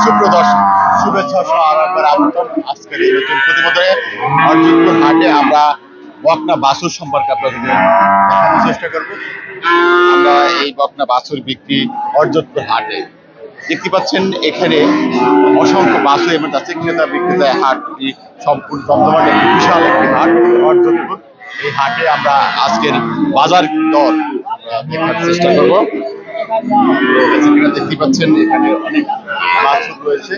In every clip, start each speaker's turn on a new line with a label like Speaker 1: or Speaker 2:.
Speaker 1: সুপ্রদর্শক শুভেচ্ছা সহ আরেকবার আমন্ত্রণ আজকের এই নতুন প্রতিবেদনে অর্জুনপুর হাটে আমরা বকনা বাছুর সম্পর্কে আপনাদেরকে দেখানোর চেষ্টা করব। আমরা এই বকনা বাছুর বিক্রি অর্জুনপুর হাটে দেখতে পাচ্ছেন, এখানে অসংখ্য বাছুর এবং যাচ্ছে ক্রেতা বিক্রেতা হাটটি সম্পূর্ণ জমজমাট একটি বিশাল একটি হাট অর্জুনপুর। এই হাটে আমরা আজকের বাজার দর দেখার চেষ্টা করব। দেখতে পাচ্ছেন এখানে অনেক বাছুর রয়েছে,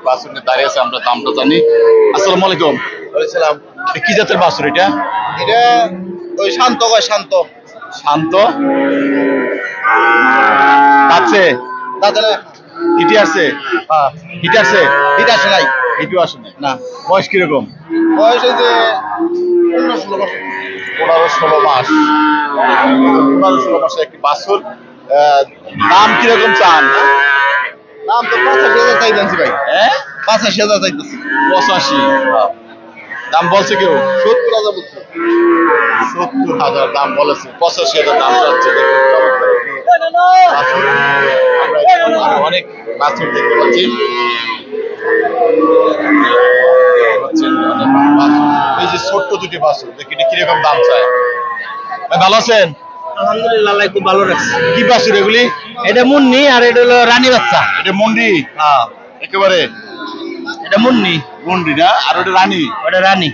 Speaker 1: বাছুর দাঁড়িয়ে আছে, আমরা দামটা জানি। আসসালামু আলাইকুম। ওয়ালাইকুম। কি জাতের বাছুর এটা?
Speaker 2: এটা ওই শান্ত কয় শান্ত
Speaker 1: শান্ত আছে
Speaker 2: দাদা না
Speaker 1: হিটি আছে,
Speaker 2: হ্যাঁ
Speaker 1: হিটি আছে,
Speaker 2: হিট আসে নাই
Speaker 1: হিটু আসে না। বয়স কিরকম?
Speaker 2: বয়স এই যে
Speaker 1: 15-16 মাস। 15-16 মাসের একটি বাছুর। দাম কিরকম চান?
Speaker 2: দাম তো 85,000 চাইতেছি ভাই।
Speaker 1: হ্যাঁ
Speaker 2: 85,000 চাইতেছি।
Speaker 1: 85 দাম বলছে কেউ?
Speaker 2: 70,000 বলছে।
Speaker 1: 70,000 দাম বলেছে, 85,000 দাম চাচ্ছে। দেখুন চমৎকার একটি বাছুর। আমরা এখানে আরো অনেক বাছুর দেখতে পাচ্ছি। এই যে ছোট্ট দুটি বাছুর, দেখি এটা কিরকম দাম চায়। ভাই ভালো আছেন?
Speaker 2: আলহামদুলিল্লাহ আল্লাহ খুব ভালো রাখছে।
Speaker 1: কি বাছুর এগুলি?
Speaker 2: এটা মুন্নি আর এটা হলো রানী বাচ্চা।
Speaker 1: এটা মন্ডি
Speaker 2: হ্যাঁ
Speaker 1: একেবারে
Speaker 2: এটা মুন্নি,
Speaker 1: মন্ডি না, আর ওটা রানী।
Speaker 2: ওটা রানী।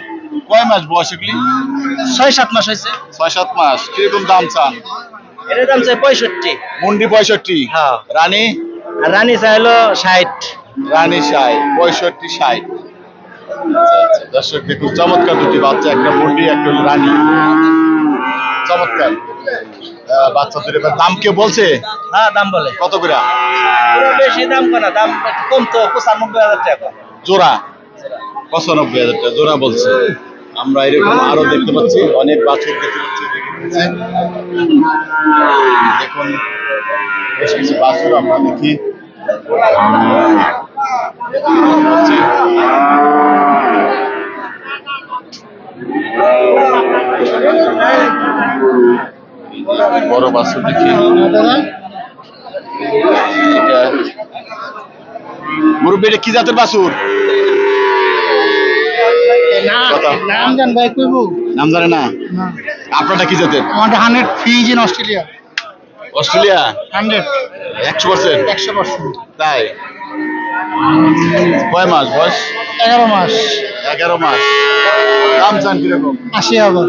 Speaker 1: কয় মাস বয়স এগুলি?
Speaker 2: 6-7 মাস হয়েছে।
Speaker 1: 6-7 মাস। কিরকম দাম চান?
Speaker 2: এটার দাম চাই 65।
Speaker 1: মন্ডি 65,
Speaker 2: হ্যাঁ।
Speaker 1: রানী?
Speaker 2: আর রানী চাই হলো 60।
Speaker 1: রানী 60, 65-60। দর্শক দেখুন চমৎকার দুটি বাচ্চা, একটা মন্ডি একটা হলো রানী। চমৎকার বাচ্চাদের। এবার দাম কে বলছে?
Speaker 2: হ্যাঁ দাম বলে
Speaker 1: কত করে
Speaker 2: পুরো বেশি দাম কেনা, দাম একটু কম তো 95,000 টাকা
Speaker 1: জোড়া? 95,000 টাকা জোড়া বলছে। আমরা এরকম আরো দেখতে পাচ্ছি, অনেক বাছুর দেখতে পাচ্ছি। দেখুন বেশ কিছু বাছুর আমরা দেখি। বড় বাছুর দেখি। মুরব্বী এটা কি জাতের বাছুর?
Speaker 2: নাম জান ভাই কইবো
Speaker 1: নাম জানে না? আপনারটা কি জাতের?
Speaker 2: আমাদের 100 ফ্রিজ ইন অস্ট্রেলিয়া।
Speaker 1: অস্ট্রেলিয়া
Speaker 2: 100
Speaker 1: 100%?
Speaker 2: 100%।
Speaker 1: তাই? কয় মাস বয়স?
Speaker 2: 11 মাস।
Speaker 1: 11 মাস। দাম চান কিরকম?
Speaker 2: 80,000।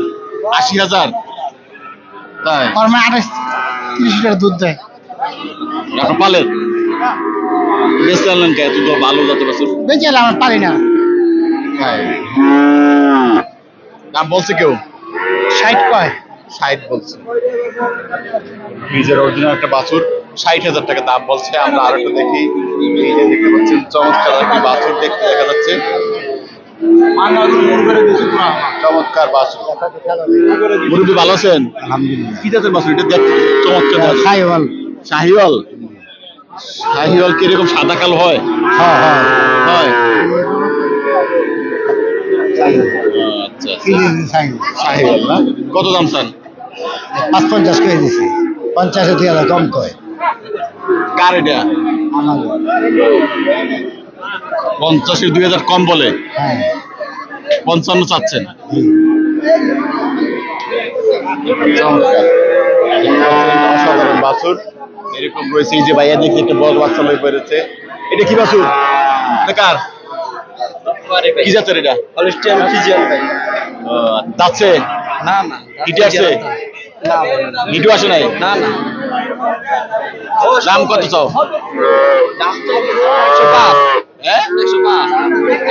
Speaker 1: 80,000? তাই?
Speaker 2: আর মা 28-30 লিটার দুধ দেয়।
Speaker 1: আপনি পালেন? বেশি আনলেন কে? এত তো ভালো জাতের বাছুর।
Speaker 2: বেঁচে এলাম আর পারি না।
Speaker 1: তাই? দাম বলছে কেউ?
Speaker 2: 60 কয়।
Speaker 1: 60 বলছে। ফ্রিজের অরিজিনাল একটা বাছুর, 60,000 টাকা দাম বলছে। আমরা আর একটু দেখি। এই যে দেখতে পাচ্ছেন চমৎকার একটি বাছুর দেখতে দেখা যাচ্ছে। চমৎকার বাছুর। মুরব্বী ভালো আছেন?
Speaker 2: আলহামদুলিল্লাহ।
Speaker 1: কি জাতের বাছুর? এটা দেখতে চমৎকার।
Speaker 2: সাইওয়াল।
Speaker 1: শাহিওয়াল? শাহিওয়াল কিরকম সাদা কালো হয়?
Speaker 2: হ্যাঁ হ্যাঁ।
Speaker 1: হয়। আচ্ছা শাহিওয়াল না? কত দাম চান?
Speaker 2: 550 করে দিছি। 50 2,000 কম কয়।
Speaker 1: কার এটা?
Speaker 2: আমাদের।
Speaker 1: 50-এ 2,000 কম বলে?
Speaker 2: হ্যাঁ।
Speaker 1: 55 চাচ্ছেন? চমৎকার। অসাধারণ বাছুর এরকম রয়েছে। এই যে ভাইয়া দেখি একটা বড় বাচ্চা লই বেরোচ্ছে। এটা কি বাছুর? এটা কার? কি জাতের এটা?
Speaker 2: হলিস্টিয়ান ফ্রিজিয়ান ভাই।
Speaker 1: যাচ্ছে
Speaker 2: না না।
Speaker 1: হিটে আসছে?
Speaker 2: না
Speaker 1: হিটু আসে নাই?
Speaker 2: না না।
Speaker 1: দাম কত চাও?
Speaker 2: দাম তো 105।
Speaker 1: হ্যাঁ
Speaker 2: 105।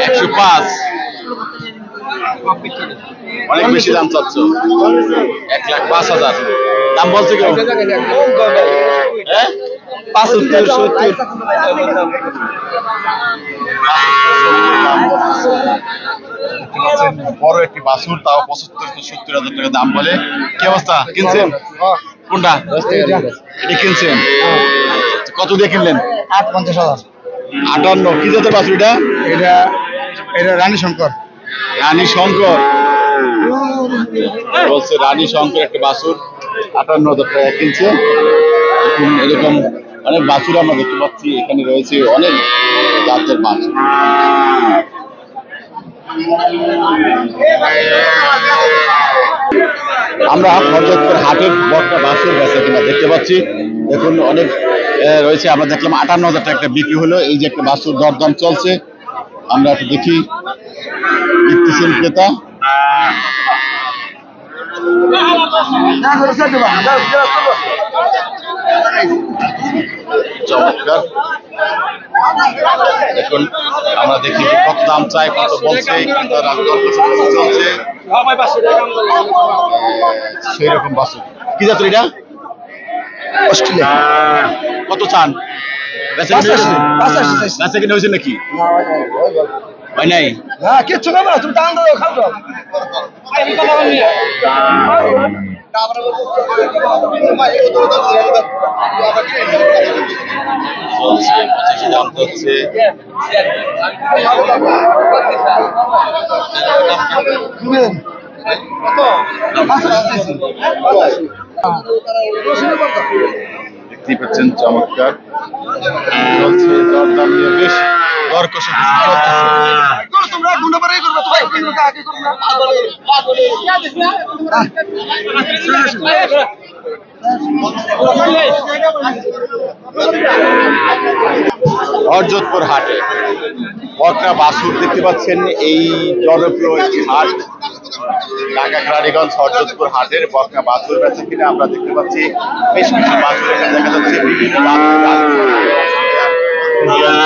Speaker 1: 105? অনেক বেশি দাম চাচ্ছ। 1,05,000 দাম বলছে কেউ?
Speaker 2: কম কয় ভাই।
Speaker 1: হ্যাঁ
Speaker 2: 75 70।
Speaker 1: বড় একটি বাছুর, তাও 75-70,000 টাকা দাম বলে। কি অবস্থা? কিনছেন কোনটা? এটা কিনছেন? কত দিয়ে কিনলেন?
Speaker 2: 58,000।
Speaker 1: 58? কি জাতের বাছুর এটা?
Speaker 2: এটা রানী শঙ্কর।
Speaker 1: রানী শঙ্কর বলছে। রানী শঙ্কর একটা বাছুর 58,000 টাকা কিনছে। এরকম অনেক বাছুর আমরা দেখতে পাচ্ছি, এখানে রয়েছে অনেক জাতের বাছুর। আমরা হরজতপুর হাটের বকনা বাছুর বেচা কিনা দেখতে পাচ্ছি। দেখুন অনেক রয়েছে, আমরা দেখলাম 58,000 টাকা একটা বিক্রি হলো। এই যে একটা বাছুর দরদাম চলছে, আমরা একটু দেখি। দেখতেছেন ক্রেতা, চমৎকার। দেখুন আমরা দেখি যে কত দাম চাই, কত বলছে, চলছে সেই রকম বাছুর। কি জাতের এটা? অস্ট্রেলিয়া। কত চান? বেচা কিনা হয়েছে নাকি? হয় নাই?
Speaker 2: কিচ্ছু না, তুমি দাম দাও, খাও দাও।
Speaker 1: চলছে 85 দাম হচ্ছে। দেখতেই পাচ্ছেন চমৎকার চলছে, দরদাম নিয়ে বেশ দর কষাকষি হরজতপুর হাটে বকনা বাছুর দেখতে পাচ্ছেন। এই জনপ্রিয় একটি হাট ঢাকা কেরানীগঞ্জ হরজতপুর হাটের বকনা বাছুর বেচা কিনা আমরা দেখতে পাচ্ছি। বেশ কিছু বাছুর এখানে দেখা যাচ্ছে, বিভিন্ন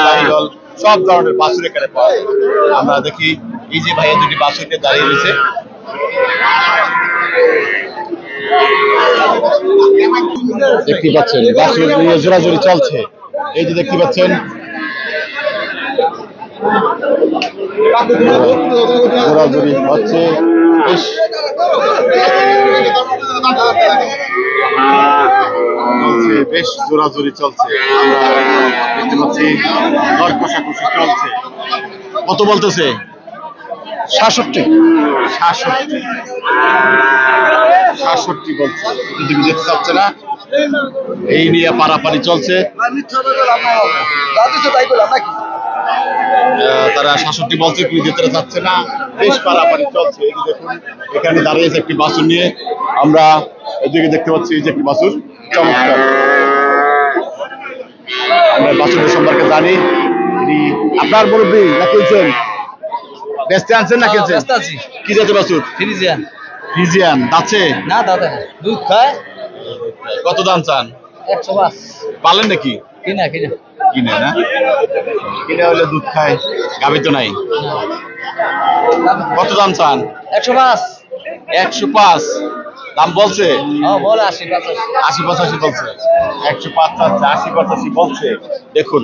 Speaker 1: জাতের সব ধরনের বাছুর এখানে পাওয়া যায়। আমরা দেখি এই যে ভাইয়া দুটি বাছুরকে দাঁড়িয়ে রয়েছে। দেখতে পাচ্ছেন বাছুর নিয়ে জোরাজোরি চলছে। এই যে দেখতে পাচ্ছেন জোরাজোরি হচ্ছে, বেশ বেশ জোরাজোরি চলছে। আমরা দেখতে পাচ্ছি দর কষাকষি চলছে। কত বলতেছে? 67 বলছে, কিন্তু যেতে চাচ্ছে না। এই নিয়ে পারাপারি চলছে। তারা 67 বলছে, কিন্তু যেতে চাচ্ছে না। বেশ পারাপারি চলছে। এই যে দেখুন এখানে দাঁড়িয়েছে একটি বাছুর নিয়ে। আমরা এদিকে দেখতে পাচ্ছি এই যে একটি বাছুর, চমৎকার। আমরা বাছুরের সম্পর্কে জানি। আপনার মুরব্বী না কিনছেন? বেচতে আনছেন না কিনছেন? কি জাতের বাছুর? ফ্রিজিয়ান। দাচ্ছে
Speaker 2: না দাদা, দুধ খায়।
Speaker 1: কত দাম চান?
Speaker 2: 105।
Speaker 1: পালেন নাকি?
Speaker 2: কিনা
Speaker 1: কিনে না? কিনে হলে দুধ খায়, গাভী তো নাই। কত দাম চান?
Speaker 2: 105।
Speaker 1: 105 দাম বলছে?
Speaker 2: বলে 80-85
Speaker 1: বলছে। 105 চাচ্ছে, 80-85 বলছে। দেখুন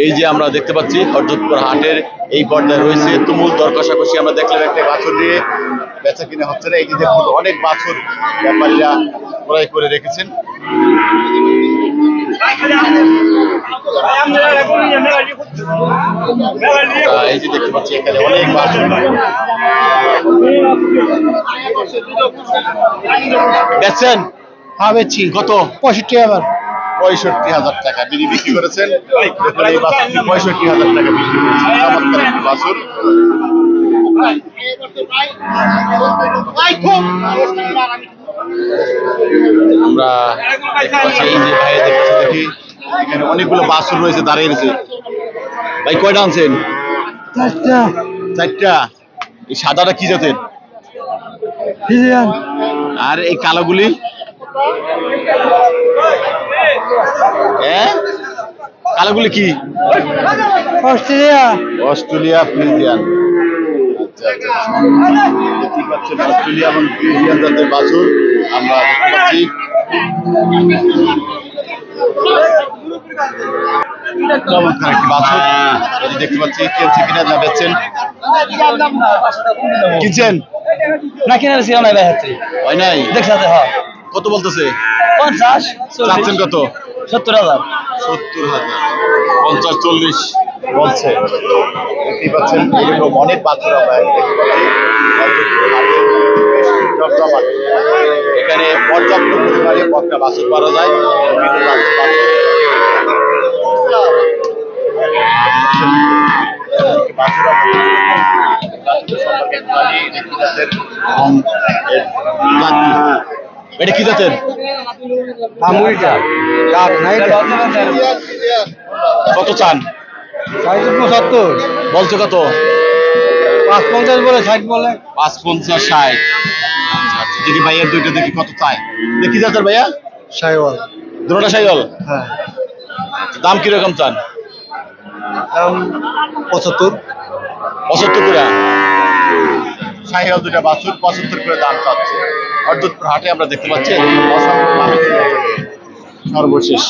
Speaker 1: এই যে আমরা দেখতে পাচ্ছি হরজতপুর হাটের এই পর্যায়ে রয়েছে তুমুল দর কষাকষি। আমরা দেখলাম একটা বাছুর নিয়ে বেচা কিনা হচ্ছে না। এই যে দেখুন অনেক বাছুর ব্যাপারীরা ক্রয় করে রেখেছেন। এই যে দেখতে পাচ্ছি এখানে অনেক বাছুর। বেচছেন?
Speaker 2: হ্যাঁ বেচছি।
Speaker 1: কত?
Speaker 2: 65,000।
Speaker 1: 65,000 টাকা বিক্রি করেছেন। দেখুন এই বাছুরটি 65,000 টাকা বিক্রি করেছেন। চমৎকার একটি বাছুর। আমরা দেখতে পাচ্ছি এই যে ভাইদের কাছে দেখি এখানে অনেকগুলো বাছুর রয়েছে, দাঁড়িয়ে রয়েছে। ভাই কয়টা আনছেন? 4টা। এই সাদাটা কি জাতের?
Speaker 2: ফ্রিজিয়ান।
Speaker 1: আর এই কালোগুলি? কালোগুলি কি? Australia Friesian. আচ্ছা, দেখতে পাচ্ছেন অস্ট্রেলিয়া এবং ফ্রিজিয়ান জাতের বাছুর আমরা দেখতে পাচ্ছি। চমৎকার একটি বাছুর দেখতে পাচ্ছি। কিনছে কিনা না বেচছেন? কিনছেন
Speaker 2: না কিনা বেশি নাই ভাই, হাতে
Speaker 1: হয় নাই।
Speaker 2: দেখছাতে হ্যাঁ।
Speaker 1: কত বলতেছে?
Speaker 2: 50।
Speaker 1: চাচ্ছেন কত?
Speaker 2: 70,000।
Speaker 1: 70,000। 50-40 বলছে। দেখতেই পাচ্ছেন এরকম অনেক বাছুর আমরা দেখতে পাচ্ছি। এখানে পর্যাপ্ত পরিমাণে বকনা বাছুর পাওয়া যায়। এটা কি জাতের এবং এর জাত কি? এটা কি জাতের?
Speaker 3: আমুইটা কাক নাই
Speaker 1: কত চান?
Speaker 3: 75
Speaker 1: বলছো কত?
Speaker 3: 550 বলে 60 বলে
Speaker 1: 550 60। আচ্ছা আচ্ছা দেখি ভাইয়ের দুইটা দেখি কত চাই। দেখি জাতের ভাইয়া
Speaker 3: শাইওয়াল।
Speaker 1: দুটোটা সাইকেল
Speaker 3: হ্যাঁ
Speaker 1: দাম কিরকম চান?
Speaker 3: দাম 75
Speaker 1: 75 করে সাইকেল দুটা বাছুর 75 করে দাম চাচ্ছে। হরদুদপুর হাটে আমরা দেখতে পাচ্ছি অসংখ্য মানুষ সর্বশেষ